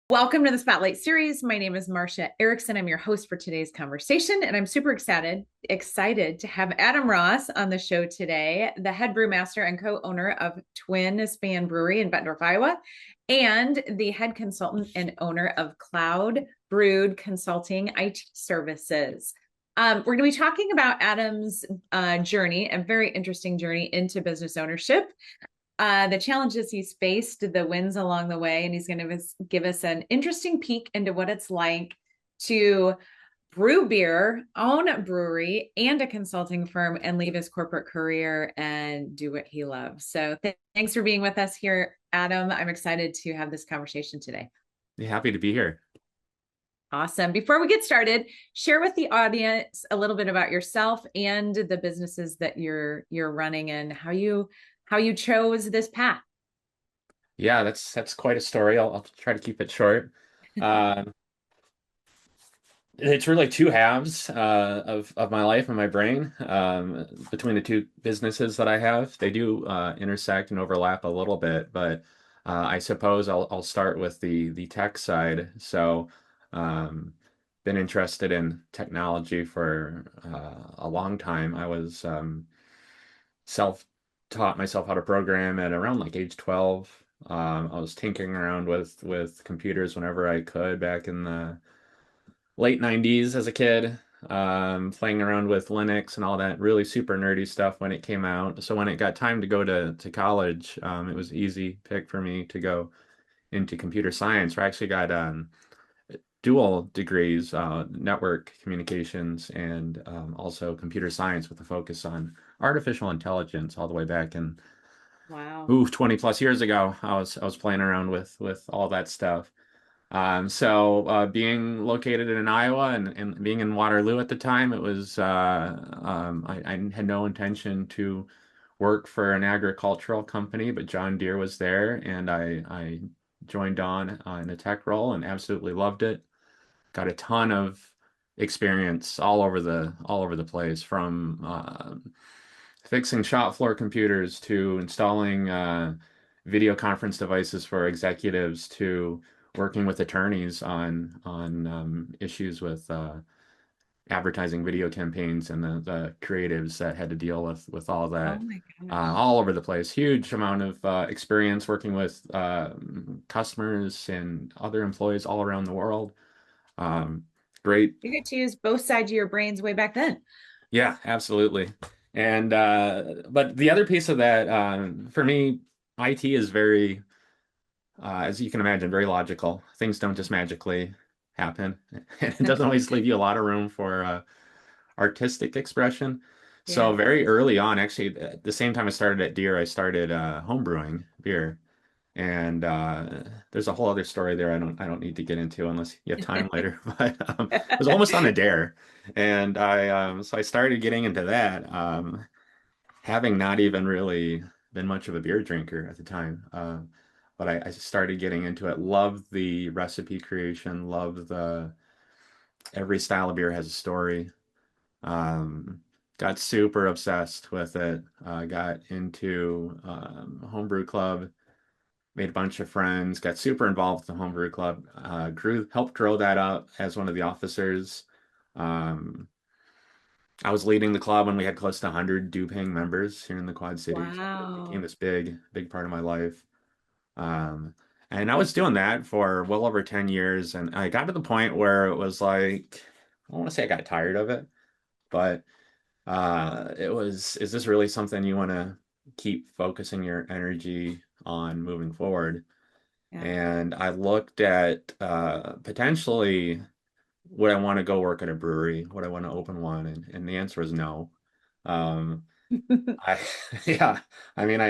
Welcome to the Spotlight series. My name is Marcia Erickson. I'm your host for today's conversation, and I'm super excited to have Adam Ross on the show today, the head brewmaster and co-owner of Twin Span Brewery in Bettendorf, Iowa, and the head consultant and owner of Cloud Brewed Consulting IT services. We're going to be talking about Adam's journey, a very interesting journey into business ownership, the challenges he's faced, the wins along the way, and he's going to give us an interesting peek into what it's like to brew beer, own a brewery and a consulting firm, and leave his corporate career and do what he loves. So thanks for being with us here, Adam. I'm excited to have this conversation today. Happy to be here. Awesome. Before we get started, share with the audience a little bit about yourself and the businesses that you're running and how you chose this path. Yeah, that's quite a story. I'll try to keep it short. Uh, it's really two halves of my life and my brain. Between the two businesses that I have, they do intersect and overlap a little bit, but I suppose I'll start with the tech side. So, been interested in technology for a long time. I was self-taught myself how to program at around like age 12. I was tinkering around with computers whenever I could back in the late 90s as a kid, playing around with Linux and all that really super nerdy stuff when it came out. So when it got time to go to college, it was easy pick for me to go into computer science. I actually got dual degrees, network communications and also computer science with a focus on artificial intelligence all the way back in Wow. 20 plus years ago. I was playing around with all that stuff. Being located in Iowa and being in Waterloo at the time, it was I had no intention to work for an agricultural company, but John Deere was there, and I joined on in a tech role and absolutely loved it. Got a ton of experience all over the place, from fixing shop floor computers to installing video conference devices for executives to working with attorneys on issues with advertising video campaigns and the creatives that had to deal with all Oh that, my gosh. all over the place. Huge amount of experience working with customers and other employees all around the world. Um, Great. You get to use both sides of your brains way back then. Yeah, absolutely. And but the other piece of that, for me, IT is very, as you can imagine, very logical. Things don't just magically happen, and it doesn't always leave you a lot of room for artistic expression. So Yeah. very early on, actually, at the same time I started at Deere, I started home brewing beer. And there's a whole other story there I don't need to get into unless you have time later. But it was almost on a dare. And I started getting into that, having not even really been much of a beer drinker at the time. But I started getting into it. Loved the recipe creation, loved the every style of beer has a story. Um, Got super obsessed with it. Got into homebrew club, made a bunch of friends, got super involved with the homebrew club, helped grow that up as one of the officers. Um, I was leading the club when we had close to 100 due-paying members here in the Quad Cities. It became Wow. this big part of my life. Um, and I was doing that for well over 10 years, and I got to the point where it was like, I don't want to say I got tired of it, but is this really something you want to keep focusing your energy on moving forward? Yeah. And I looked at potentially, would I want to go work at a brewery? Would I want to open one? And the answer is no. Um, I yeah, I mean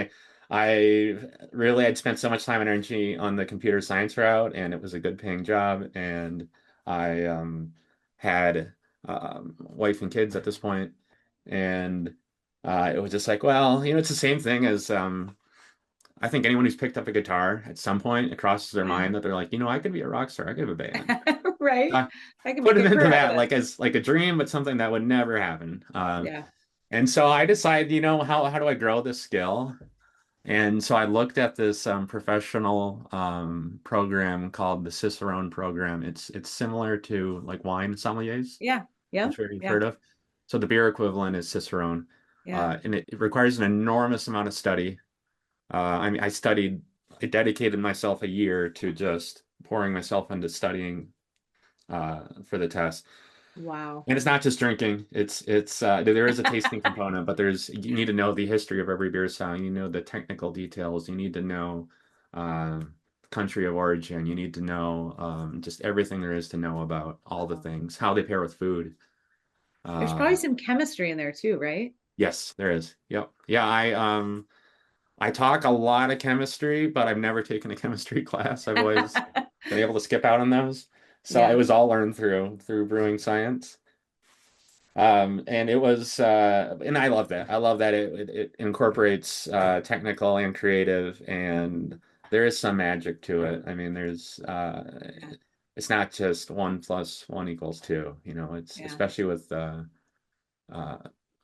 I really had spent so much time and energy on the computer science route, and it was a good paying job, and I had wife and kids at this point, and it was just like, well, it's the same thing as I think anyone who's picked up a guitar at some point, it crosses their Yeah. mind that they're like, I could be a rock star. I could have a band. Right. I I can put make it a into career out of that this. like as like a dream, but something that would never happen. Yeah. And so I decided, how do I grow this skill? And so I looked at this professional program called the Cicerone program. It's similar to like wine sommeliers. Yeah. I'm Yeah. sure you've Yeah. heard of. So the beer equivalent is Cicerone, Yeah. and it requires an enormous amount of study. I mean, I dedicated myself a year to just pouring myself into studying for the test. Wow. And it's not just drinking. It's there is a tasting component, but you need to know the history of every beer style. You know the technical details. You need to know uh, country of origin. You need to know just everything there is to know about all the things, how they pair with food. There's probably Uh, some chemistry in there too, right? yes, there is. Yep. Yeah, I talk a lot of chemistry, but I've never taken a chemistry class. I've always been able to skip out on those. So it Yeah. was all learned through brewing science. And it was, and I love that. I love that it incorporates technical and creative, and there is some magic to it. I mean, Yeah. it's not just one plus one equals two. You know, it's Yeah. especially with uh,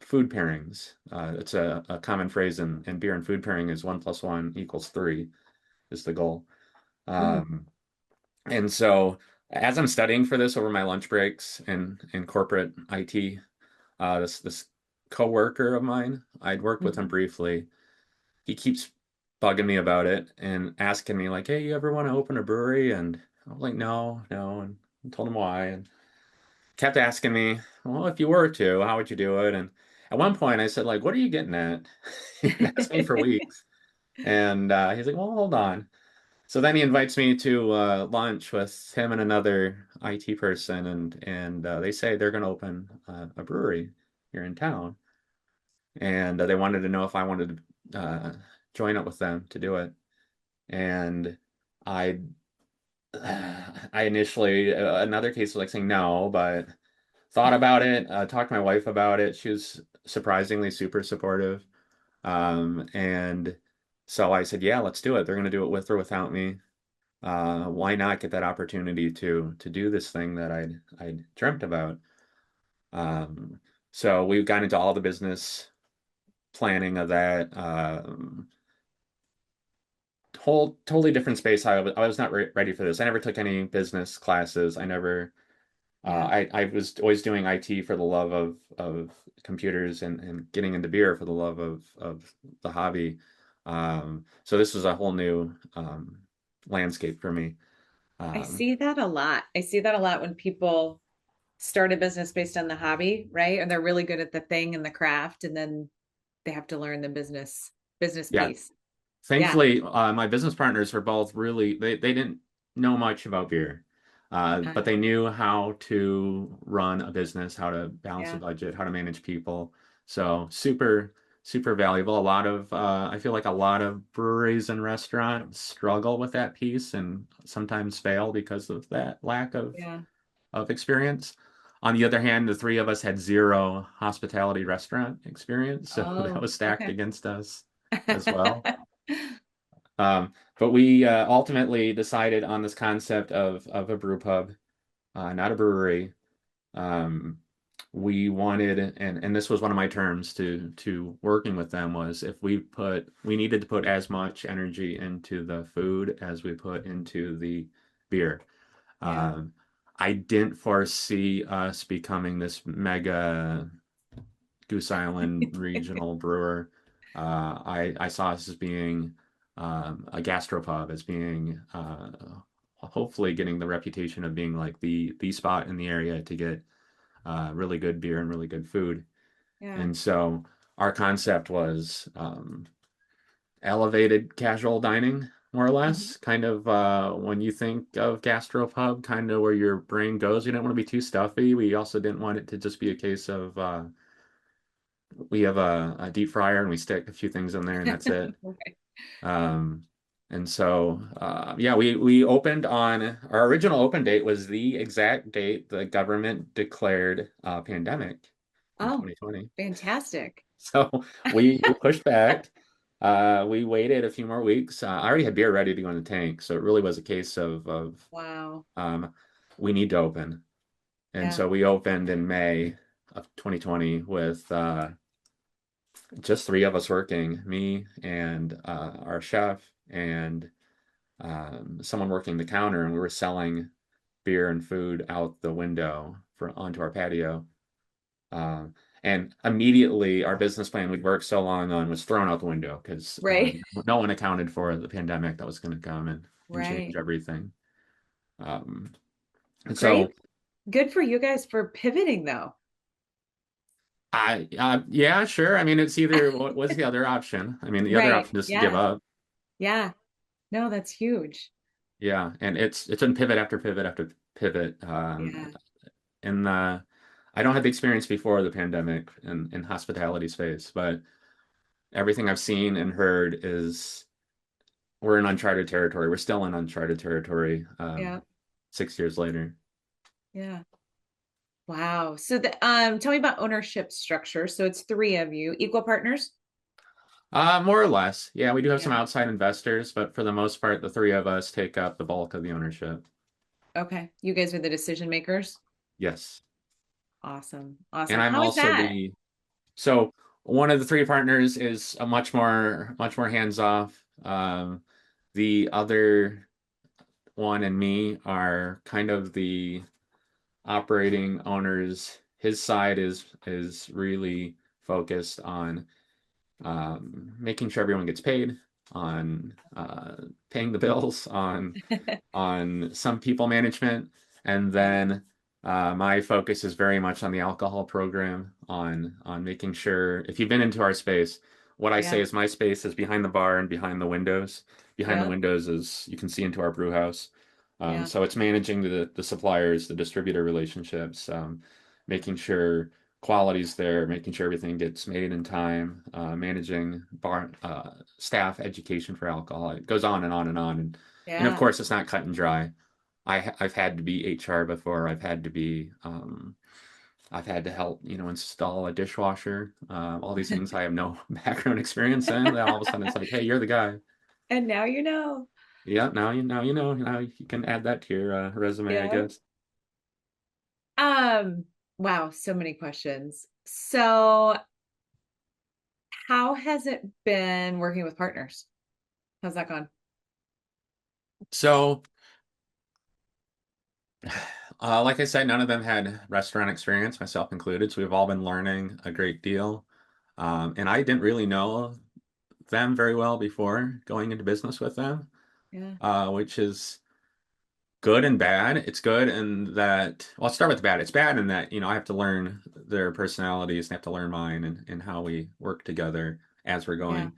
food pairings. It's a common phrase in beer and food pairing is one plus one equals three is the goal. Mm. Um, and so as I'm studying for this over my lunch breaks in corporate IT, this coworker of mine, I'd worked with him Mhm. briefly. He keeps bugging me about it and asking me like, "Hey, you ever want to open a brewery?" And I was like, "No, no," and I told him why, and kept asking me, "Well, if you were to, how would you do it?" And at one point, I said, "Like, what are you getting at?" He asked me for weeks, and he's like, "Well, hold on." So then he invites me to lunch with him and another IT person, and they say they're going to open a brewery here in town. And they wanted to know if I wanted to join up with them to do it. And I, I initially, another case was like saying no, but thought about it, talked to my wife about it. She was surprisingly super supportive. And so I said, yeah, let's do it. They're going to do it with or without me. Why not get that opportunity to do this thing that I'd dreamt about? Um, so we've gotten into all the business planning of that. Whole totally different space. I was not ready for this. I never took any business classes. I never Yeah. I was always doing IT for the love of computers and getting into beer for the love of the hobby. So this was a whole new landscape for me. I Um, see that a lot. I see that a lot when people start a business based on the hobby, right? And they're really good at the thing and the craft, and then they have to learn the business yeah, piece. Yeah. thankfully, my business partners were both really they didn't know much about beer, but Uh, they knew how to run a business, how to balance a yeah. budget, how to manage people. So super valuable. A lot of I feel like a lot of breweries and restaurants struggle with that piece and sometimes fail because of that lack Yeah. of experience. On the other hand, the three of us had zero hospitality restaurant experience, so that Oh, was stacked okay. against us as well. But we ultimately decided on this concept of a brew pub, not a brewery. Um, we wanted, and this was one of my terms to working with them was if we needed to put as much energy into the food as we put into the beer. Yeah. Um, I didn't foresee us becoming this mega Goose Island regional brewer. I saw us as being a gastropub, as being hopefully getting the reputation of being like the spot in the area to get really good beer and really good food. Yeah. And so our concept was elevated casual dining, more or Mhm. less. Kind of when you think of gastropub, kind of where your brain goes. We didn't want to be too stuffy. We also didn't want it to just be a case of we have a deep fryer and we stick a few things in there and that's it. Okay. Um, and so, yeah, we opened on our original open date was the exact date the government declared pandemic in Oh, 2020. fantastic. So we pushed back. We waited a few more weeks. I already had beer ready to go in the tank, so it really was a case of Wow. um, we need to open. And Yeah. so we opened in May of 2020 with just three of us working, me and our chef and someone working the counter, and we were selling beer and food out the window for onto our patio. Um, and immediately our business plan we'd worked so long on was thrown out the window because Right. no one accounted for the pandemic that was going to come and change Right. everything. Um, and Great. so Good for you guys for pivoting though. yeah, sure. I mean, it's either what's the other option? I mean, the other Right. option is to give Yeah. up. Yeah. No, that's huge. Yeah, and it's been pivot after pivot after pivot. Yeah. In the I don't have the experience before the pandemic in hospitality space, but everything I've seen and heard is we're in uncharted territory. We're still in uncharted territory, Yeah. 6 years later. Yeah. Wow. So tell me about ownership structure. So it's three of you, equal partners? More or less. Yeah, we do have some Yeah. outside investors, but for the most part, the three of us take up the bulk of the ownership. Okay. You guys are the decision makers. Yes. Awesome. And Awesome. I'm How is also that? so one of the three partners is a much more hands off. The other one and me are kind of the operating owners. His side is really focused on making sure everyone gets paid, on paying the bills, on some people management, and Yeah. then my focus is very much on the alcohol program, on making sure if you've been into our space, what I say Yeah. is my space is behind the bar and behind the windows. Behind the Yeah. windows is you can see into our brew house. Yeah. So it's managing the suppliers, the distributor relationships, making sure quality's there, making sure everything gets made in time, managing bar staff education for alcohol. It goes on and on and on. And of Yeah. course, it's not cut and dry. I've had to be HR before. I've had to help, install a dishwasher. All these things I have no background experience in. Then all of a sudden, it's like, hey, you're the guy. And now you know. Yeah, now you can add that to your resume, I Yeah. guess. Um, wow, so many questions. So, how has it been working with partners? How's that gone? So, like I said, none of them had restaurant experience, myself included. So we've all been learning a great deal. And I didn't really know them very well before going into business with them, Yeah. which is good and bad. It's good in that, well, I'll start with bad. It's bad in that, I have to learn their personalities and have to learn mine and how we work together as we're Yeah.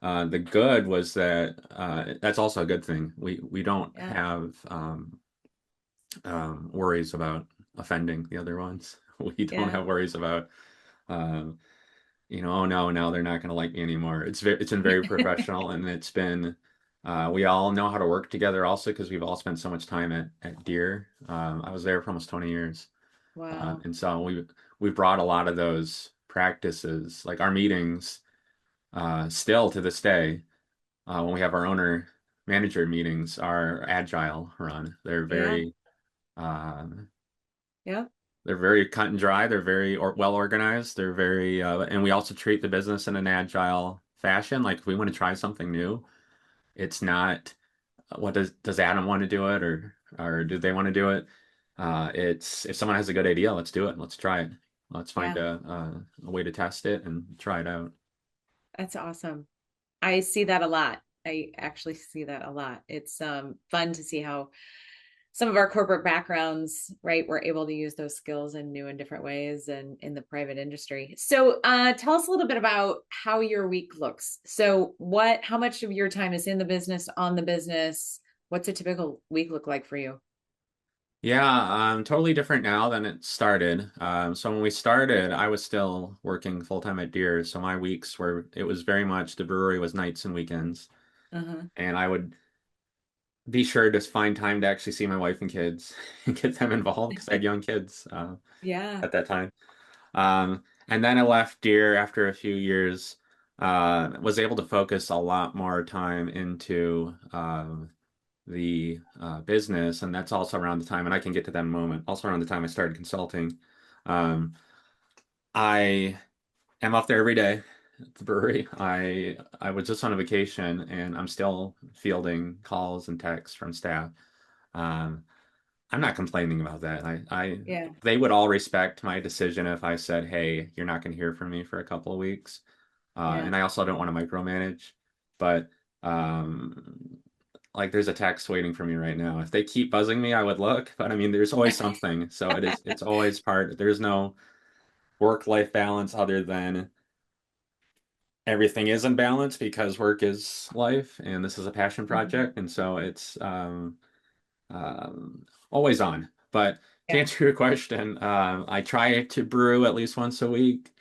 going. The good was that that's also a good thing. We don't Yeah. have worries about offending the other ones. We don't Yeah. have worries about um, oh no, now they're not going to like me anymore. It's been very professional, and it's been we all know how to work together also because we've all spent so much time at Deer. I was there for almost 20 years, Wow. and so we've brought a lot of those practices, like our meetings, still to this day. When we have our owner manager meetings, are agile run. Yeah. Um, Yeah. they're very cut and dry. They're very well organized. They're very, and we also treat the business in an agile fashion. Like if we want to try something new, it's not what does Adam want to do it or do they want to do it? It's if someone has a good idea, let's do it. Let's try it. Let's find Yeah. a way to test it and try it out. That's awesome. I see that a lot. I actually see that a lot. It's fun to see how some of our corporate backgrounds, right, we're able to use those skills in new and different ways and in the private industry. So tell us a little bit about how your week looks. So how much of your time is in the business, on the business? What's a typical week look like for you? Yeah, totally different now than it started. So when we started, I was still working full time at Deere. So my weeks were, it was very much the brewery was nights and weekends. Uh-huh. And I would be sure to find time to actually see my wife and kids and get them involved because I had young kids Yeah. at that time. And then I left Deere after a few years, was able to focus a lot more time into the business. And that's also around the time, and I can get to that in a moment, also around the time I started consulting. Um, I am up there every day. at the brewery. I was just on a vacation and I'm still fielding calls and texts from staff. Um, I'm not complaining about that. Yeah. They would all respect my decision if I said, "Hey, you're not going to hear from me for a couple of weeks." Yeah. And I also don't want to micromanage, but um, like there's a text waiting for me right now. If they keep buzzing me, I would look, but I mean, there's always something. So it's always part. There's no work-life balance other than everything is in balance because work is life, and this is a passion Mhm. project, and so it's um, always on. But to Yeah. answer your question, I try to brew at least once a week,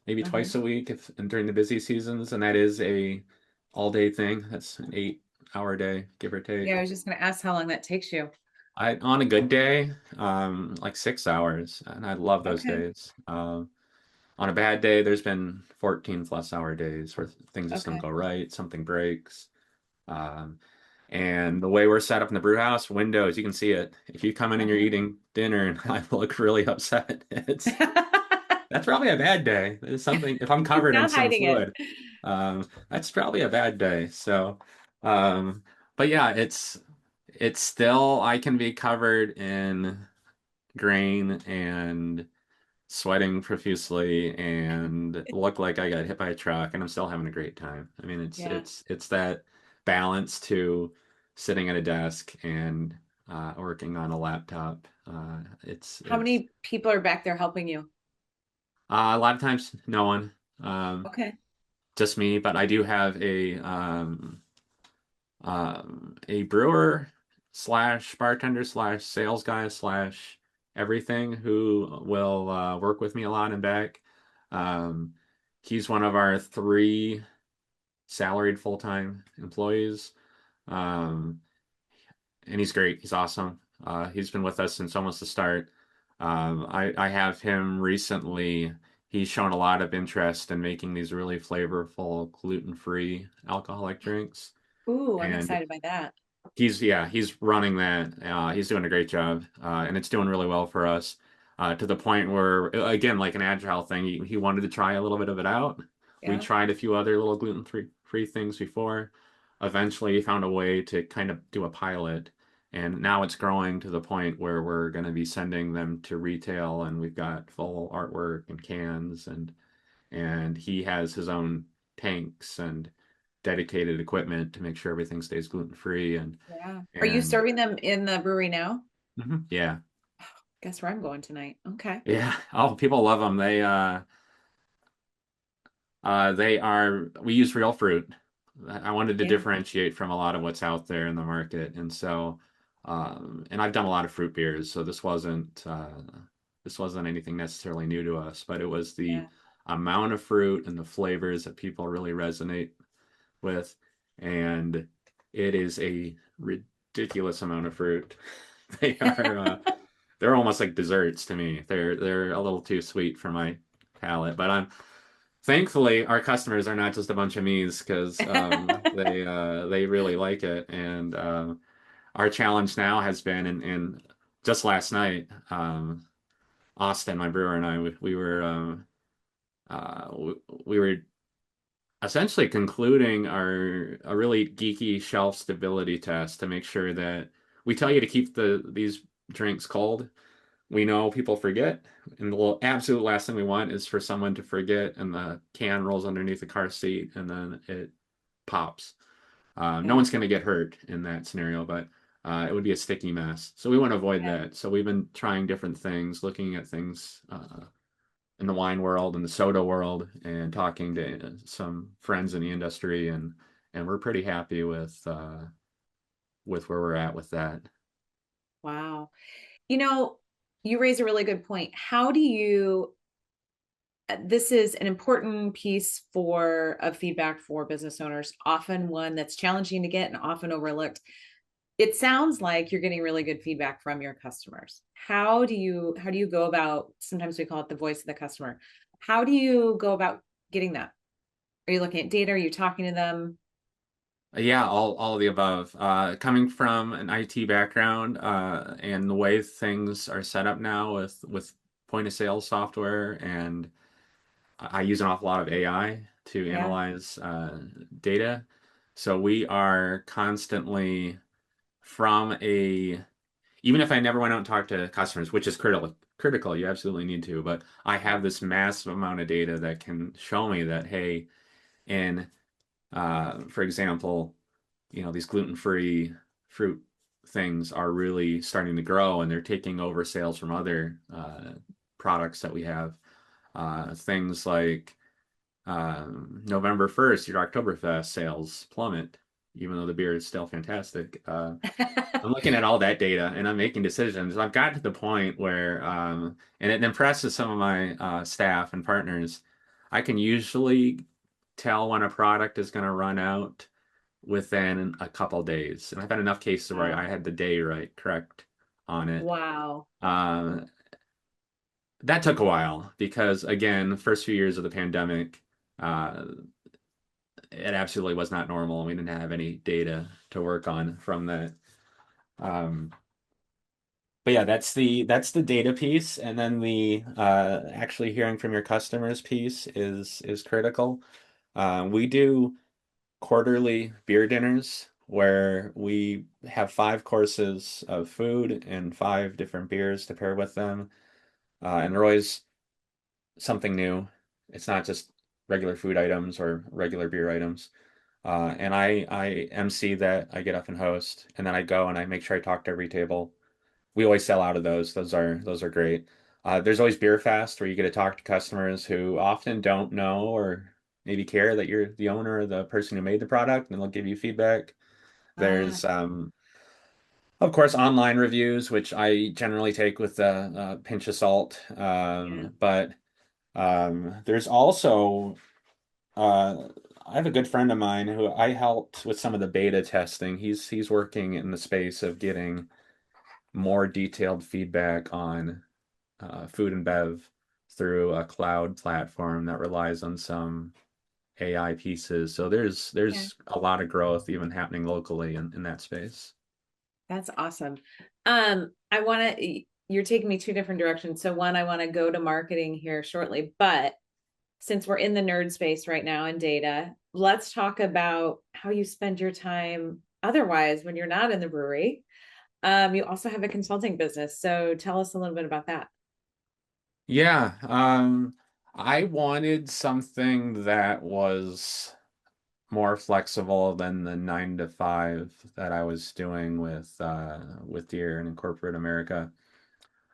maybe Uh-huh. twice a week if and during the busy seasons, and that is a all day thing. That's an 8 hour day, give or Yeah, I take. was just going to ask how long that takes you. I on a good day, like 6 hours, and I love those Okay. days. On a bad day, there's been 14 plus hour days where things just don't Okay. go right, something breaks. Um, and the way we're set up in the brew house, windows, you can see it. If you come in and you're Uh-huh. eating dinner and I look really upset, it's that's probably a bad day. It's something if I'm He's covered in not some hiding it. fluid, that's probably a bad day. So, um, but yeah, it's still I can be covered in grain and sweating profusely and look like I got hit by a truck and I'm still having a great time. I mean, Yeah. it's that balance to sitting at a desk and working on a laptop. How It's many people are back there helping you? a lot of times no one, um, Okay. just me. But I do have a brewer slash bartender slash sales guy slash everything who will work with me a lot and back. Um, he's one of our three salaried full-time employees. Um, and he's great. He's awesome. He's been with us since almost the start. I have him recently. He's shown a lot of interest in making these really flavorful gluten-free alcoholic drinks. Ooh, I'm And excited by that. he's running that. He's doing a great job, and it's doing really well for us. To the point where, again, like an agile thing, he wanted to try a little bit of it out. We Yeah. tried a few other little gluten free things before. Eventually, he found a way to kind of do a pilot, and now it's growing to the point where we're going to be sending them to retail, and we've got full artwork and cans, and he has his own tanks and dedicated equipment to make sure everything stays gluten free Yeah. Are you and serving them in the brewery now? yeah. Guess where I'm going tonight. Okay. Yeah. Oh, people love them. They are, we use real fruit. I wanted to Yeah. differentiate from a lot of what's out there in the market. And so, and I've done a lot of fruit beers, so this wasn't anything necessarily new to us, but it was the Yeah. amount of fruit and the flavors that people really resonate with. And it is a ridiculous amount of fruit. They are, they're almost like desserts to me. They're a little too sweet for my palate, but I'm thankfully our customers are not just a bunch of me's because they really like it. And our challenge now has been, and just last night, Austin, my brewer, and I we were essentially concluding our a really geeky shelf stability test to make sure that we tell you to keep these drinks cold. We know people forget, and the absolute last thing we want is for someone to forget and the can rolls underneath the car seat and then it pops. No Yeah. one's going to get hurt in that scenario, but it would be a sticky mess. So we want to avoid Yeah. that. So we've been trying different things, looking at things in the wine world and the soda world, and talking to some friends in the industry, and we're pretty happy with where we're at with that. Wow. You know, you raise a really good point. How do you this is an important piece for of feedback for business owners, often one that's challenging to get and often overlooked. It sounds like you're getting really good feedback from your customers. How do you go about, sometimes we call it the voice of the customer. How do you go about getting that? Are you looking at data? Are you talking to them? Yeah, all of the above. Coming from an IT background, and the way things are set up now with point of sale software, and I use an awful lot of AI. to Yeah. analyze data. So we are constantly from a, even if I never went out and talked to customers, which is critical, you absolutely need to, but I Yeah. have this massive amount of data that can show me that, hey, in, for example, these gluten-free fruit things are really starting to grow and they're taking over sales from other products that we have. Things like November 1st, your Oktoberfest sales plummet, even though the beer is still fantastic. I'm looking at all that data and I'm making decisions. I've got to the point where, and it impresses some of my staff and partners, I can usually tell when a product is going to run out within a couple days. And I've had enough cases where I Wow. had the day right, correct on it. Wow. Um, that took a while because, again, first few years of the pandemic, uh, it absolutely was not normal. We didn't have any data to work on from that. Um, but yeah, that's the data piece, and then the actually hearing from your customers piece is critical. We do quarterly beer dinners where we have 5 courses of food and 5 different beers to pair with them. And they're always something new. It's not just regular food items or regular beer items. And I MC that. I get up and host, and then I go and I make sure I talk to every table. We always sell out of those. Those are great. There's always Beer Fest where you get to talk to customers who often don't know or maybe care that you're the owner or the person who made the product, and they'll give you feedback. Ah, There's, of course, online reviews, which I generally take with a pinch of salt. yeah. But there's also, uh, I have a good friend of mine who I helped with some of the beta testing. He's working in the space of getting more detailed feedback on food and bev through a cloud platform that relies on some AI pieces. So Yeah. there's a lot of growth even happening locally in that space. That's awesome. I want to, you're taking me two different directions. So one, I want to go to marketing here shortly, but since we're in the nerd space right now in data, let's talk about how you spend your time otherwise when you're not in the brewery. You also have a consulting business. So tell us a little bit about that. Yeah, I wanted something that was more flexible than the 9 to 5 that I was doing with Deere and in corporate America.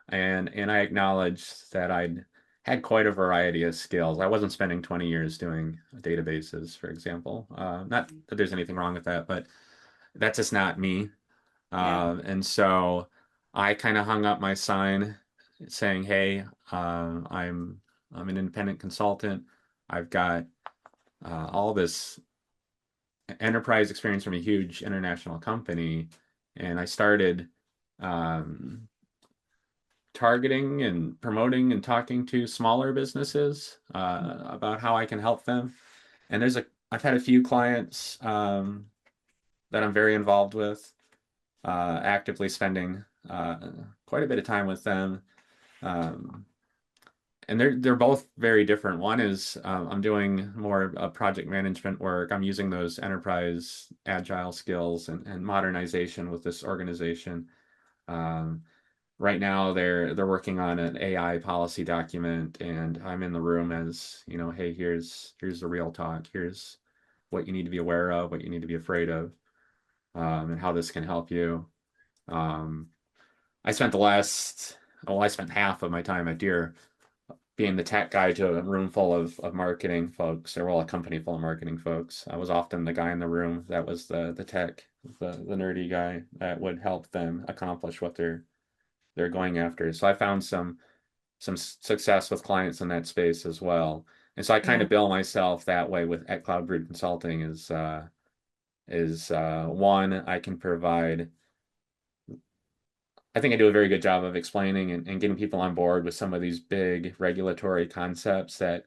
And I acknowledged that I'd had quite a variety of skills. I wasn't spending 20 years doing databases, for example. Not that there's anything wrong with that, but that's just not me. Yeah. And so I kind of hung up my sign saying, "Hey, I'm an independent consultant. I've got all this enterprise experience from a huge international company, and I started um, targeting and promoting and talking to smaller businesses about how I can help them. And I've had a few clients that I'm very involved with, actively spending quite a bit of time with them. Um, and they're both very different. One is I'm doing more project management work. I'm using those enterprise agile skills and modernization with this organization. Um, right now they're working on an AI policy document, and I'm in the room as, hey, here's the real talk. Here's what you need to be aware of, what you need to be afraid of, and how this can help you. Um, I spent the last, I spent half of my time at Deere being the tech guy to a room full of marketing folks, or well, a company full of marketing folks. I was often the guy in the room that was the tech, the nerdy guy that would help them accomplish what they're going after. So I found some success with clients in that space as well. And so I kind Yeah. of bill myself that way with at Cloud Brewed Consulting is one, I can provide. I think I do a very good job of explaining and getting people on board with some of these big regulatory concepts that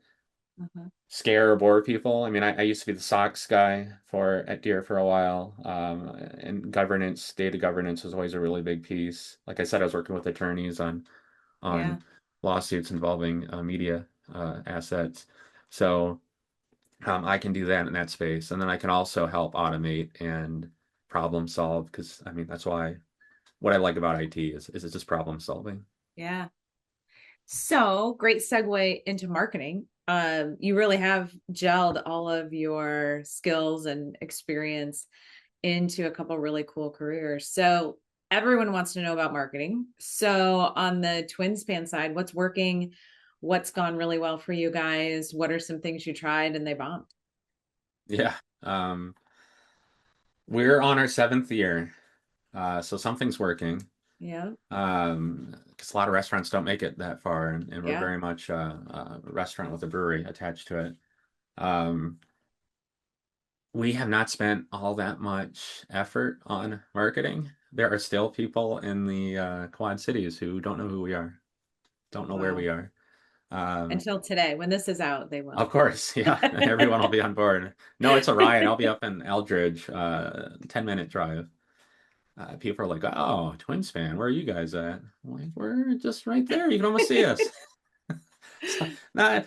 Mhm. scare or bore people. I mean, I used to be the SOX guy for at Deere for a while, and governance, data governance was always a really big piece. Like I said, I was working with attorneys Yeah. on lawsuits involving media assets. So I can do that in that space. And then I can also help automate and problem solve because I mean, that's why what I like about IT is it's just problem solving. Yeah. So great segue into marketing. You really have gelled all of your skills and experience into a couple really cool careers. So everyone wants to know about marketing. So on the Twin Span side, what's working? What's gone really well for you guys? What are some things you tried and they bombed? Yeah. We're on our seventh year. So something's working. Yeah. Because a lot of restaurants don't make it that far, and we're Yeah. very much a restaurant with a brewery attached to it. Um, we have not spent all that much effort on marketing. There are still people in the Quad Cities who don't know who we are, don't know where we Wow. are. Um, Until today, when this is out, they will. of course, yeah, everyone will be on board. No, it's a riot. I'll be up in Eldridge, 10-minute drive. People are like, "Oh, Twin Span, where are you guys at?" I'm like, we're just right there. You can almost see us. So not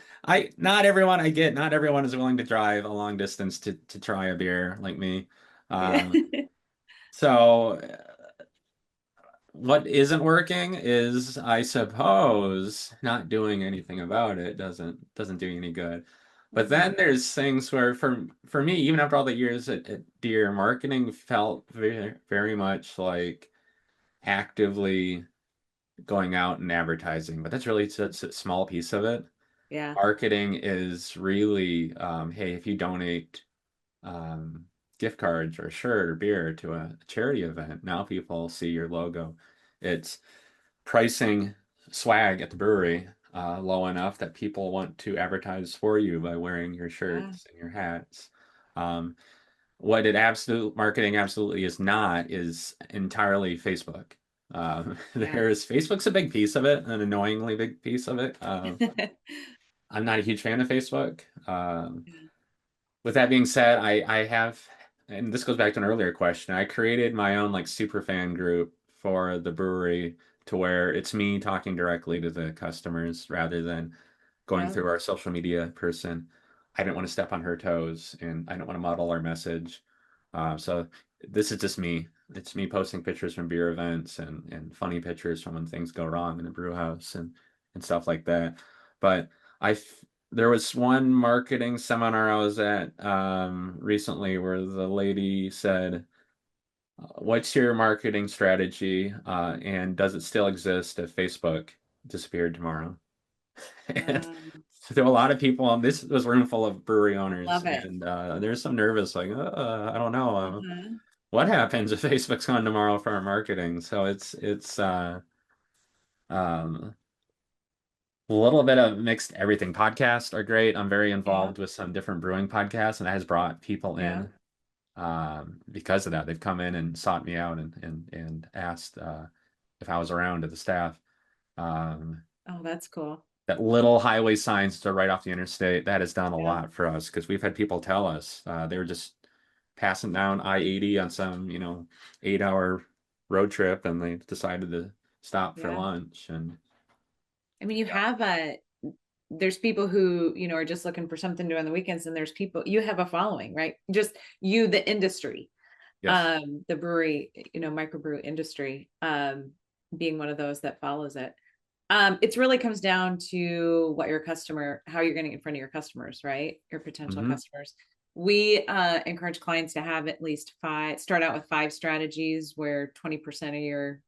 everyone I get, not everyone is willing to drive a long distance to try a beer like me. Yeah. Um, so what isn't working is, I suppose, not doing anything about it doesn't do any good. But Mhm. then there's things where for me, even after all the years at Deere, marketing felt very much like actively going out and advertising, but that's really such a small piece of it. Yeah. Marketing is really, hey, if you donate um, gift cards or a shirt or beer to a charity event, now people see your logo. It's pricing swag at the brewery low enough that people want to advertise for you by wearing your Yeah. shirts and your hats. Um, what it absolute marketing absolutely is not is entirely Facebook. Yeah. Facebook's a big piece of it, an annoyingly big piece of it. I'm not a huge fan of Facebook. With that being said, I have, and this goes back to an earlier question. I created my own like super fan group for the brewery to where it's me talking directly to the customers rather than going Yeah. through our social media person. I didn't want to step on her toes and I don't want to muddle our message. So this is just me. It's me posting pictures from beer events and funny pictures from when things go wrong in a brew house and stuff like that. But I there was one marketing seminar I was at recently where the lady said, "What's your marketing strategy? And does it still exist if Facebook disappeared tomorrow?" And Um, there were a lot of people. This was a room full of brewery I owners, love it. and there's some nervous, like, I don't know, Uh-huh. what happens if Facebook's gone tomorrow for our marketing. So it's um, a little bit of mixed everything. Podcasts are great. I'm very Yeah. involved with some different brewing podcasts, and that has brought people Yeah. in because of that. They've come in and sought me out and asked if I was around to the staff. Um, Oh, that's cool. that little highway signs to right off the interstate, that has done a Yeah. lot for us because we've had people tell us they were just passing down I-80 on some, 8-hour road trip and they decided to stop for Yeah. lunch and I mean, you have there's people who, are just looking for something to do on the weekends, and there's people, you have a following, right? Just you, the industry, yes. the brewery, microbrew industry, being one of those that follows it. It really comes down to how you're getting in front of your customers, right? Your potential Hmm. customers. We encourage clients to have at least start out with 5 strategies where 20% of your,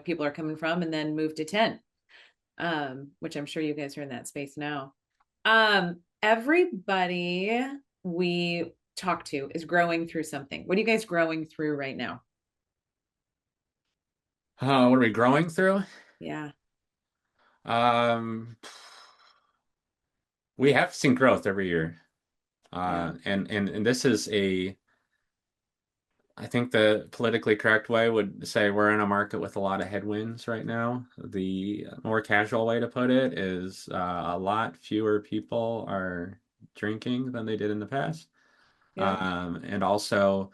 people are coming from, and then move to 10, which I'm sure you guys are in that space now. Everybody we talk to is growing through something. What are you guys growing through right now? What are we growing through? Yeah. Um, we have seen growth every year. Yeah. And this is I think the politically correct way would say we're in a market with a lot of headwinds right now. The more casual way to put it is a lot fewer people are drinking than they did in the past. Yeah. And also,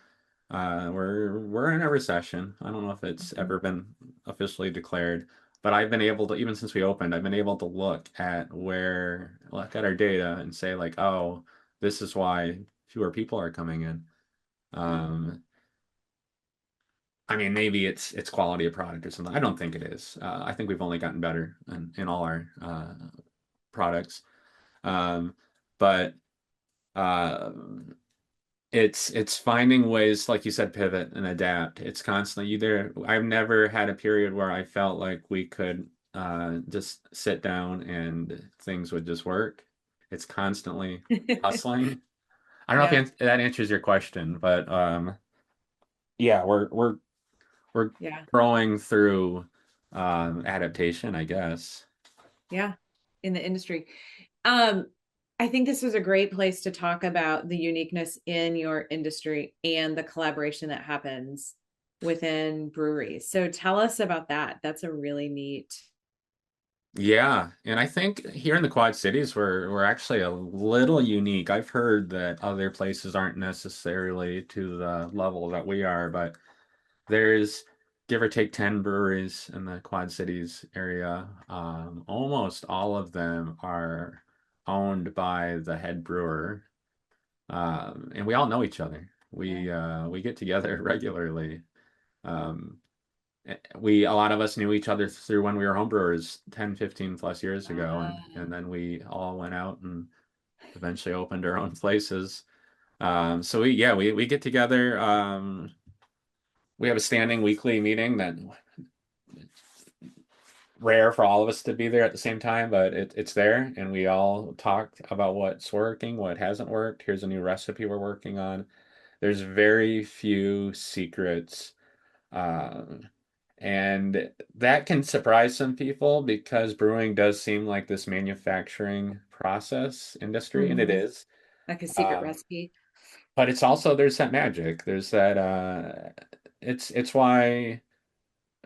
we're in a recession. I don't know if it's Mhm. ever been officially declared, but I've been able to, even since we opened, I've been able to look at our data and say like, oh. this is why fewer people are coming in. Yeah. Um, I mean, maybe it's quality of product or something. I don't think it is. I think we've only gotten better in all our products. Um, but uh, it's finding ways, like you said, pivot and adapt. It's constantly either. I've never had a period where I felt like we could just sit down and things would just work. It's constantly hustling. I don't know Yeah. if that answers your question, but yeah, we're Yeah. growing through adaptation, I guess. Yeah. In the industry. Um, I think this was a great place to talk about the uniqueness in your industry and the collaboration that happens within breweries. So tell us about that. That's a really neat. Yeah, and I think here in the Quad Cities we're actually a little unique. I've heard that other places aren't necessarily to the level that we are, but there's give or take 10 breweries in the Quad Cities area. Almost all of them are owned by the head brewer. And we all know each other. Yeah. We get together regularly. Um, a lot of us knew each other through when we were homebrewers 10, 15 plus years ago, and Wow. then we all went out and eventually opened our own places. So we get together. We have a standing weekly meeting that rare for all of us to be there at the same time, but it's there, and we all talk about what's working, what hasn't worked. Here's a new recipe we're working on. There's very few secrets. Um, and that can surprise some people because brewing does seem like this manufacturing process industry, and it Mm-hmm. is. Like a secret Um, recipe. but it's also there's that magic. There's that it's why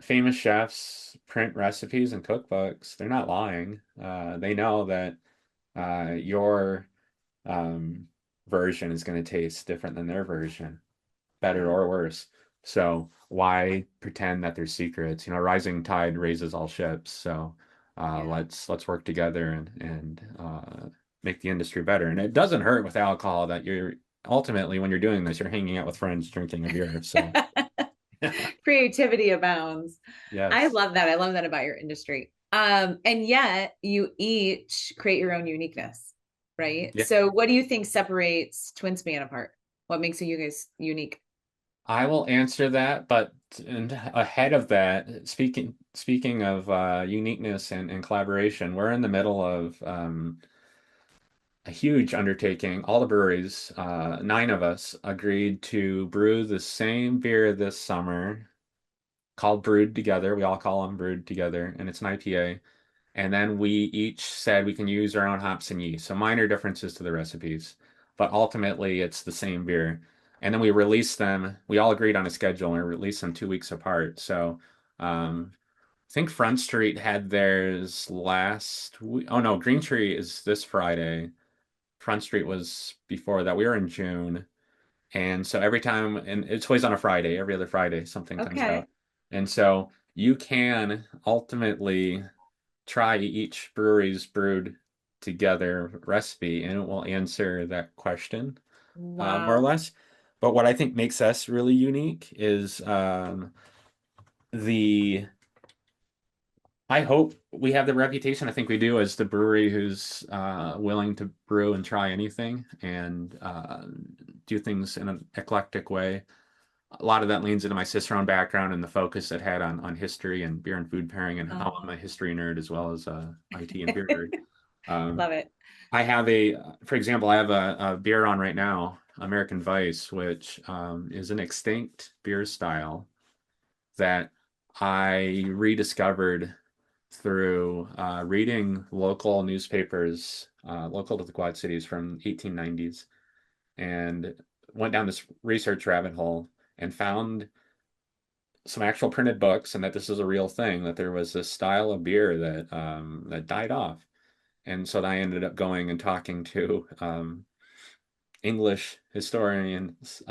famous chefs print recipes and cookbooks. They're not lying. They know that your um, version is going to taste different than their version, better Yeah. or worse. So why pretend that there's secrets? You know, rising tide raises all ships. So Yeah. let's work together and make the industry better. And it doesn't hurt with alcohol that you're ultimately when you're doing this, you're hanging out with friends drinking a beer. So Creativity abounds. I yes, love that. I love that about your industry. And yet you each create your own uniqueness, right? yeah. So what do you think separates Twin Span apart? What makes you guys unique? I will answer that, but and ahead of that, speaking of uniqueness and collaboration, we're in the middle of a huge undertaking. All the breweries, nine of us, agreed to brew the same beer this summer called Brewed Together. We all call them Brewed Together, and it's an IPA. And then we each said we can use our own hops and yeast. So minor differences to the recipes, but ultimately it's the same beer. And then we released them. We all agreed on a schedule and we released them 2 weeks apart. So I think Front Street had theirs last week. Oh no, Green Tree is this Friday. Front Street was before that. We were in June. And so every time, and it's always on a Friday, every other Friday, something comes Okay. out. And so you can ultimately try each brewery's brewed together recipe and it will answer that question, more or Wow. less. But what I think makes us really unique is the I hope we have the reputation I think we do as the brewery who's willing to brew and try anything and do things in an eclectic way. A lot of that leans into my Cicerone background and the focus it had on history and beer and food pairing and how I'm Oh. a history nerd as well as IT and beer nerd. Um, Love it. I have for example, I have a beer on right now, American Vice, which is an extinct beer style that I rediscovered through reading local newspapers, local to the Quad Cities from 1890s, and went down this research rabbit hole and found some actual printed books and that this is a real thing, that there was this style of beer that died off. And so I ended up going and talking to English historians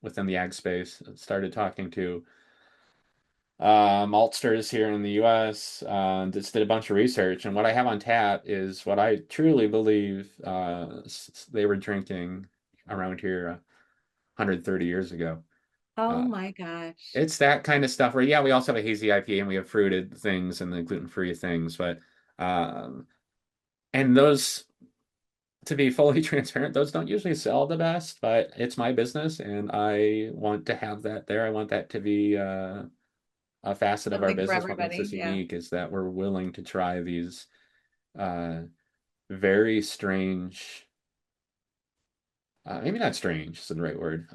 within the ag space. Started talking to maltsters here in the US. Just did a bunch of research, and what I have on tap is what I truly believe they were drinking around here 130 years ago. Oh Uh, my gosh. it's that kind of stuff where, yeah, we also have a hazy IPA and we have fruited things and the gluten-free things, but um, and those, to be fully transparent, those don't usually sell the best, but it's my business and I want to have that there. I want that to be a facet of our Something for business. What makes everybody. us Yeah. unique is that we're willing to try these uh, very strange, maybe not strange is the right word,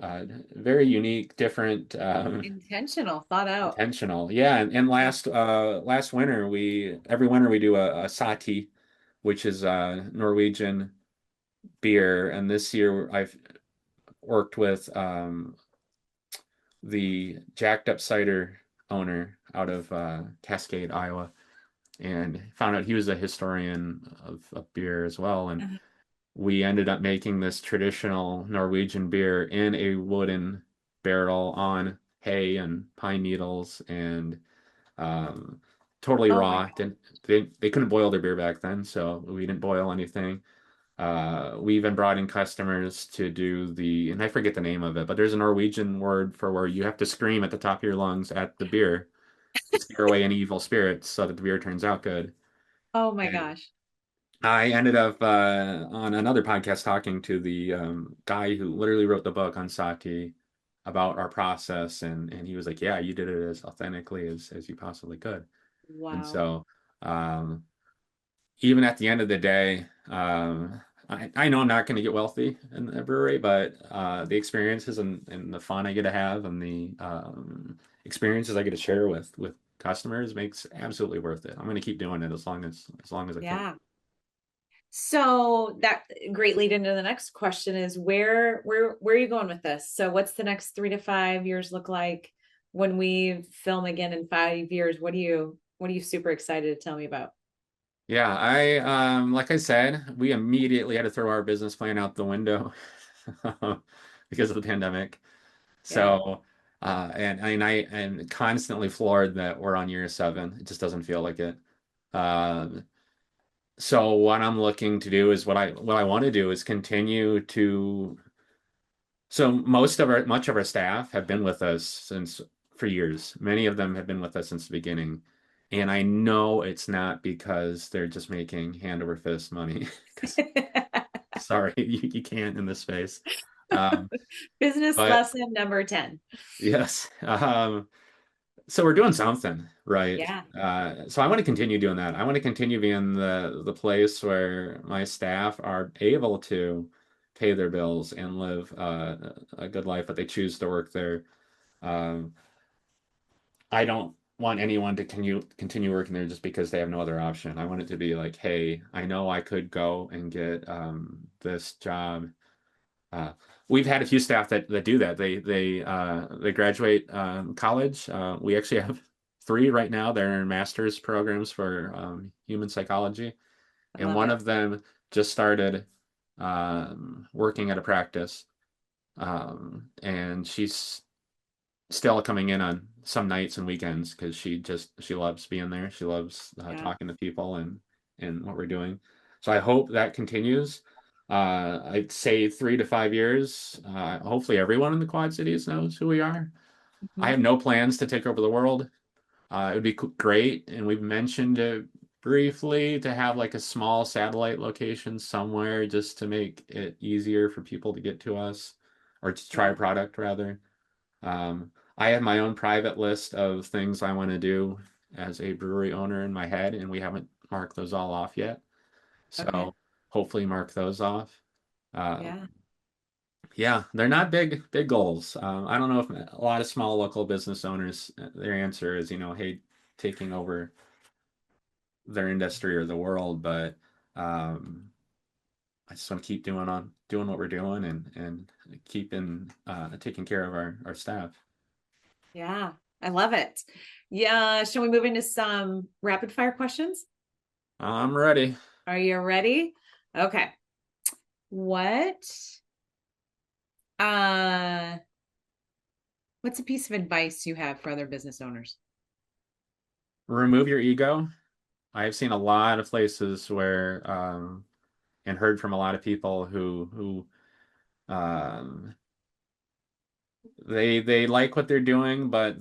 very unique, different, Intentional, thought out. intentional. Yeah, and Yeah. last winter we every winter we do a sati, which is Norwegian beer, and this year I've worked with the Jacked Up Cider owner out of Cascade, Iowa, and found out he was a historian of beer as well. And Uh-huh. we ended up making this traditional Norwegian beer in a wooden barrel on hay and pine needles and um, totally Oh my raw. Didn't, they couldn't boil their beer back then, so we didn't boil anything. We even brought in customers to do and I forget the name of it, but there's a Norwegian word for where you have to scream at the top of your lungs at the beer to scare away any evil spirits so that the beer turns out good. oh my And gosh. I ended up on another podcast talking to the guy who literally wrote the book on sake about our process, and he was like, "Yeah, you did it as authentically as you possibly could." And Wow. so, even at the end of the day, I know I'm not going to get wealthy in the brewery, but the experiences and the fun I get to have and the experiences I get to share with customers makes absolutely worth it. I'm going to keep doing it as long as I can. Yeah. So that great lead into the next question is where are you going with this? So what's the next 3 to 5 years look like when we film again in 5 years? What are you super excited to tell me about? Yeah, like I said, we immediately had to throw our business plan out the window because of the pandemic. Yeah. So, and I am constantly floored that we're on year 7. It just doesn't feel like it. Uh, so what I'm looking to do is what I want to do is continue to. So much of our staff have been with us since for years. Many of them have been with us since the beginning. And I know it's not because they're just making hand over fist money. Because sorry, you can't in this space. Um, Business but lesson number 10. yes, so we're doing something right. Yeah. So I want to continue doing that. I want to continue being the place where my staff are able to pay their bills and live a good life, but they choose to work there. Um, I don't want anyone to continue working there just because they have no other option. I want it to be like, hey, I know I could go and get this job. Uh, we've had a few staff that do that. They graduate college. We actually have 3 right now. They're in master's programs for human psychology, I and love one it. of them just started working at a practice, and she's still coming in on some nights and weekends because she loves being there. She loves Yeah. talking to people and what we're doing. So I hope that continues. I'd say 3 to 5 years. Hopefully everyone in the Quad Cities knows who we are. I Mhm. have no plans to take over the world. It would be great, and we've mentioned it briefly to have like a small satellite location somewhere just to make it easier for people to get to us or to try a Yeah. product rather. I have my own private list of things I want to do as a brewery owner in my head, and we haven't marked those all off yet. Okay. So hopefully mark those off. Uh, Yeah. yeah, they're not big goals. I don't know if a lot of small local business owners, their answer is, hey, taking over their industry or the world, but um, I just want to keep doing what we're doing and keeping taking care of our staff. Yeah. I love it. Yeah. Shall we move into some rapid fire questions? I'm ready. Are you ready? Okay. What uh what's a piece of advice you have for other business owners? remove your ego. I have seen a lot of places where, and heard from a lot of people who they like what they're doing, but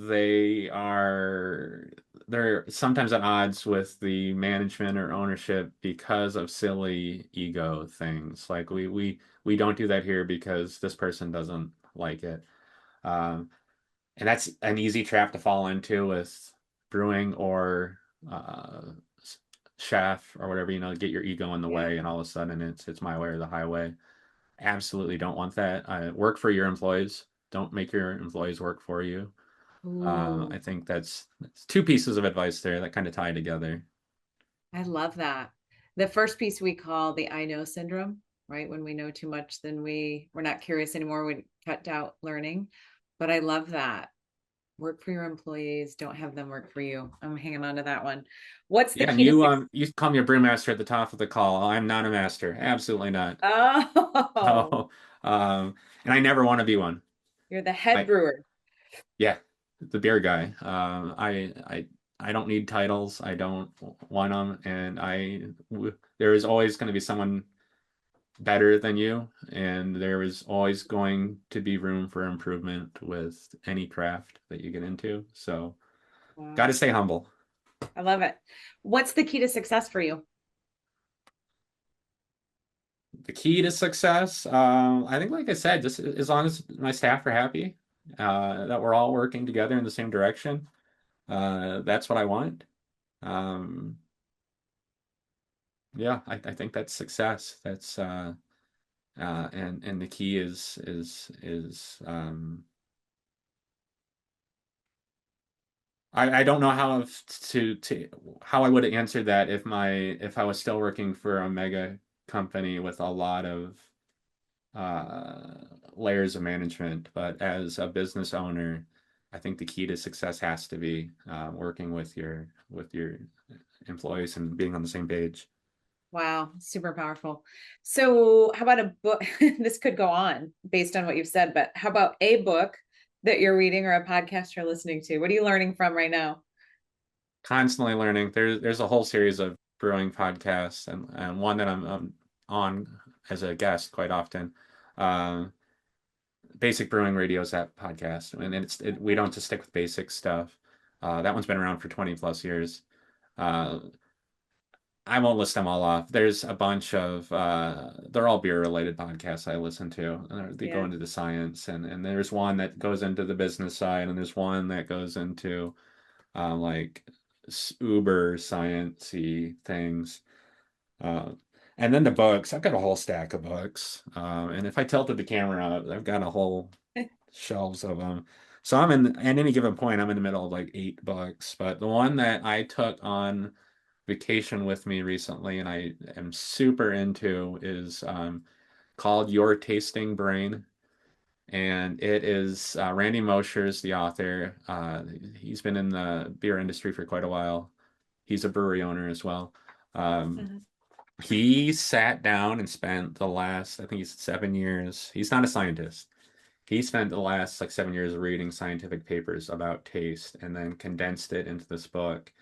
they're sometimes at odds with the management or ownership because of silly ego things. Like we don't do that here because this person doesn't like it. Um, and that's an easy trap to fall into with brewing or uh, chef or whatever, get your ego in the Yeah. way, and all of a sudden it's my way or the highway. Absolutely don't want that. Work for your employees. Don't make your employees work for you. I Ooh, think that's two pieces of advice there that kind of tie together. I love that. The first piece we call the I know syndrome, right? When we know too much, then we're not curious anymore. We cut out learning. But I love that. Work for your employees. Don't have them work for you. I'm hanging on to that one. What's the Yeah, and key to success? you call me a brewmaster at the top of the call. I'm not a master. Absolutely not. Oh, So, and I never want to be one. you're the head I brewer. Yeah, the beer guy. I don't need titles. I don't want them, and there is always going to be someone better than you, and there is always going to be room for improvement with any craft that you get into. So, got Wow. to stay humble. I love it. What's the key to success for you? The key to success, I think, like I said, just as long as my staff are happy, that we're all working together in the same direction, that's what I want. Um, yeah, I think that's success. That's and the key is I don't know to how I would answer that if I was still working for a mega company with a lot of layers of management. But as a business owner, I think the key to success has to be working with your employees and being on the same page. Wow, super powerful. So, how about a book? This could go on based on what you've said, but how about a book that you're reading or a podcast you're listening to? What are you learning from right now? Constantly learning. There's a whole series of brewing podcasts, and one that I'm on as a guest quite often. Um, Basic Brewing Radio's that podcast, and we don't just stick with basic stuff. That one's been around for 20 plus years. Uh, I won't list them all off. There's a bunch of they're all beer related podcasts I listen to. And they go Yeah. into the science, and there's one that goes into the business side, and there's one that goes into like uber sciencey things. Uh, and then the books. I've got a whole stack of books, and if I tilted the camera, I've got a whole shelves of them. So at any given point, I'm in the middle of like 8 books. But the one that I took on vacation with me recently and I am super into is called Your Tasting Brain. And it is Randy Mosher's the author. He's been in the beer industry for quite a while. He's a brewery owner as well. Um, Mhm. he sat down and spent the last, I think he's 7 years. He's not a scientist. He spent the last like 7 years reading scientific papers about taste and then condensed it into this book.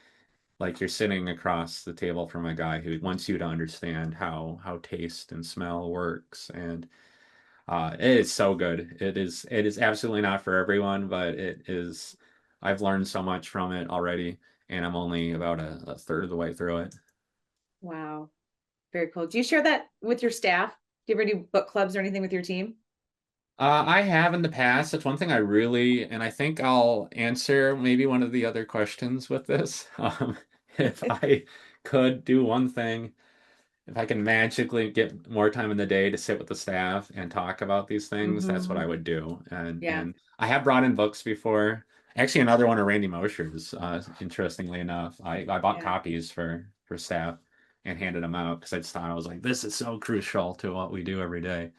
Like you're sitting across the table from a guy who wants you to understand how taste and smell works, and it is so good. It is absolutely not for everyone, but it is. I've learned so much from it already, and I'm only about a third of the way through it. Wow. Very cool. Do you share that with your staff? Do you ever do book clubs or anything with your team? I have in the past. It's one thing and I think I'll answer maybe one of the other questions with this. If I could do one thing, if I can magically get more time in the day to sit with the staff and talk about these things, that's what I Hmm. would do. And Yeah. and I have brought in books before. Actually, another one of Randy Mosher's, interestingly enough. I bought Yeah. copies for staff and handed them out because I just thought I was like, this is so crucial to what we do every day.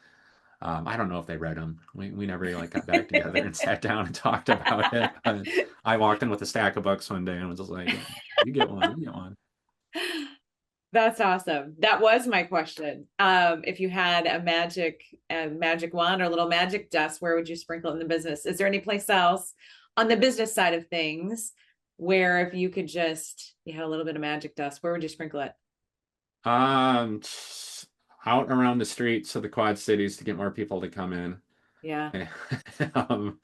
I don't know if they read them. We never like got back together and sat down and talked about it. But I walked in with a stack of books one day and was just like, you get one, you get one. That's awesome. That was my question. If you had a magic wand or a little magic dust, where would you sprinkle it in the business? Is there any place else on the business side of things where if you could just, you had a little bit of magic dust, where would you sprinkle it? Um, Out around the streets of the Quad Cities to get more people to come in. Yeah. Um,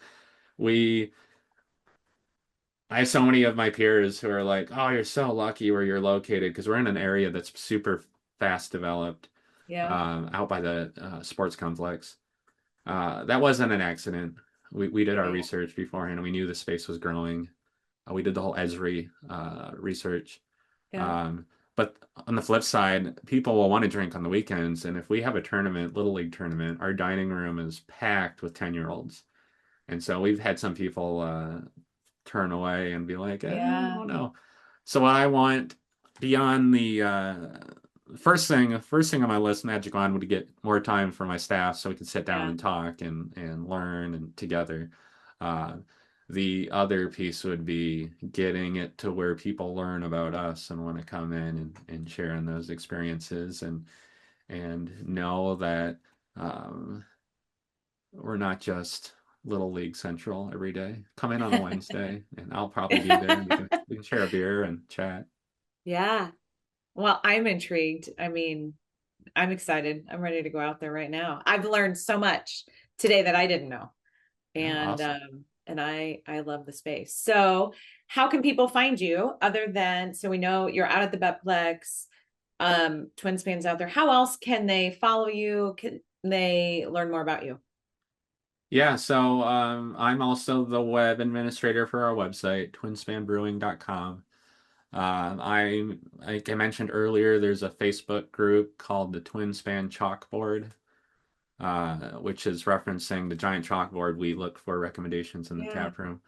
we, I have so many of my peers who are like, "Oh, you're so lucky where you're located," because we're in an area that's super fast developed, Yeah. out by the sports complex. That wasn't an accident. We did our Yeah. research beforehand, and we knew the space was growing. We did the whole Esri research. Yeah. Um, but on the flip side, people will want to drink on the weekends, and if we have a tournament, Little League tournament, our dining room is packed with 10-year-olds. And so we've had some people turn away and be like, I Yeah. don't know. So what I want beyond the first thing on my list, Magic Wand, would get more time for my staff so we could sit down Yeah. and talk and learn and together. Uh, the other piece would be getting it to where people learn about us and want to come in and share in those experiences and know that um, we're not just Little League Central every day. Come in on a Wednesday, and I'll probably be there, and we can share a beer and chat. Yeah. Well, I'm intrigued. I mean, I'm excited. I'm ready to go out there right now. I've learned so much today that I didn't know. Yeah, And awesome. I love the space. So, how can people find you other than, so we know you're out at the Betplex, Twin Spans out there. How else can they follow you? Can they learn more about you? Yeah, so I'm also the web administrator for our website, twinspanbrewing.com. Like I mentioned earlier, there's a Facebook group called the Twin Span Chalkboard, which is referencing the giant chalkboard we look for recommendations in the Yeah. tap room.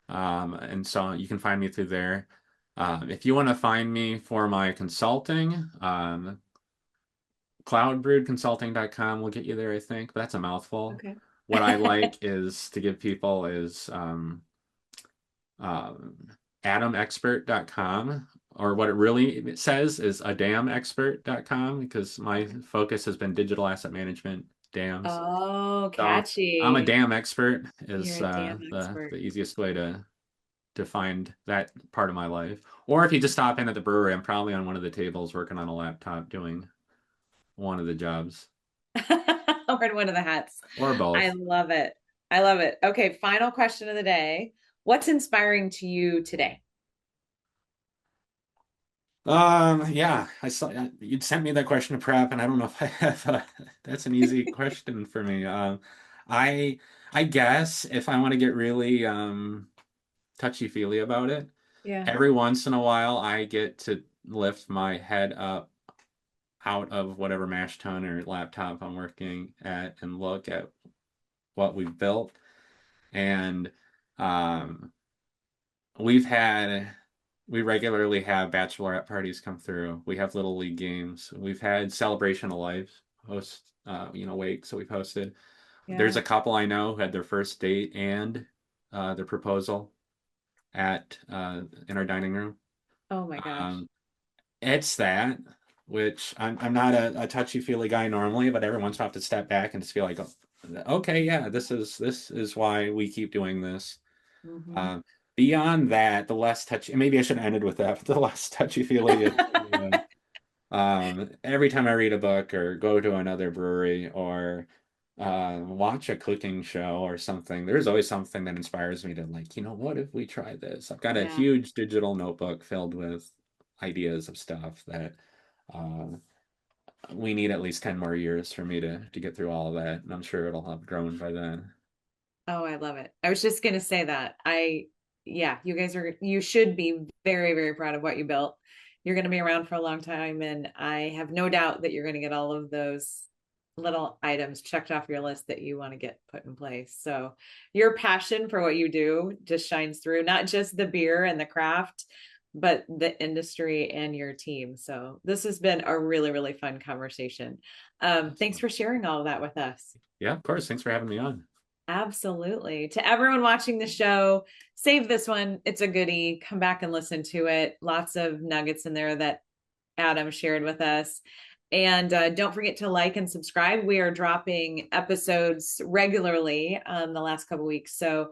And so you can find me through there. If you want to find me for my consulting, cloudbrewedconsulting.com will get you there, I think. But that's a mouthful. Okay. What I like is to give people is um, adamexpert.com, or what it really says is adamexpert.com, because my Okay. focus has been digital asset management, dams. Oh, So I'm a catchy. dam expert You're is a damn the expert. easiest way to find that part of my life. Or if you just stop in at the brewery, I'm probably on one of the tables working on a laptop doing one of the jobs, Wearing one of the hats. or I both. love it. I love it. Okay, final question of the day. What's inspiring to you today? Yeah, I saw you'd sent me that question to prep, and I don't know if I have that's an easy question for me. I I guess if I want to get really touchy-feely about it, Yeah. every once in a while I get to lift my head up out of whatever mash tun or laptop I'm working at and look at what we've built. And um, we've had we regularly have bachelorette parties come through. We have little league games. We've had celebration of life host, wake. So we've hosted. There's Yeah. a couple I know who had their first date and their proposal at in our dining room. Oh my gosh. Um, it's that, which I'm not a touchy-feely guy normally, but every once in a while I have to step back and just feel like, okay, yeah, this is why we keep doing this. Hmm. Um, Beyond that, the less touchy, maybe I should have ended with that, but the less touchy-feely is every time I read a book or go to another brewery or watch a cooking show or something, there's always something that inspires me to like, what if we try this? I've got a Yeah. huge digital notebook filled with ideas of stuff that uh, we need at least 10 more years for me to get through all of that. And I'm sure it'll have grown by then. Oh, I love it. I was just gonna say that. Yeah, you should be very, very proud of what you built. You're gonna be around for a long time, and I have no doubt that you're gonna get all of those little items checked off your list that you want to get put in place. So your passion for what you do just shines through, not just the beer and the craft, but the industry and your team. So this has been a really, really fun conversation. Thanks Awesome. for sharing all of that with us. Yeah, of course. Thanks for having me on. Absolutely. To everyone watching the show, save this one. It's a goodie. Come back and listen to it. Lots of nuggets in there that Adam shared with us. And don't forget to like and subscribe. We are dropping episodes regularly the last couple weeks. So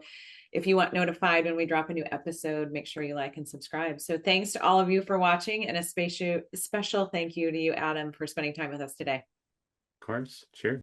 if you want notified when we drop a new episode, make sure you like and subscribe. So thanks to all of you for watching, and a special thank you to you, Adam, for spending time with us today. Of course. Cheers.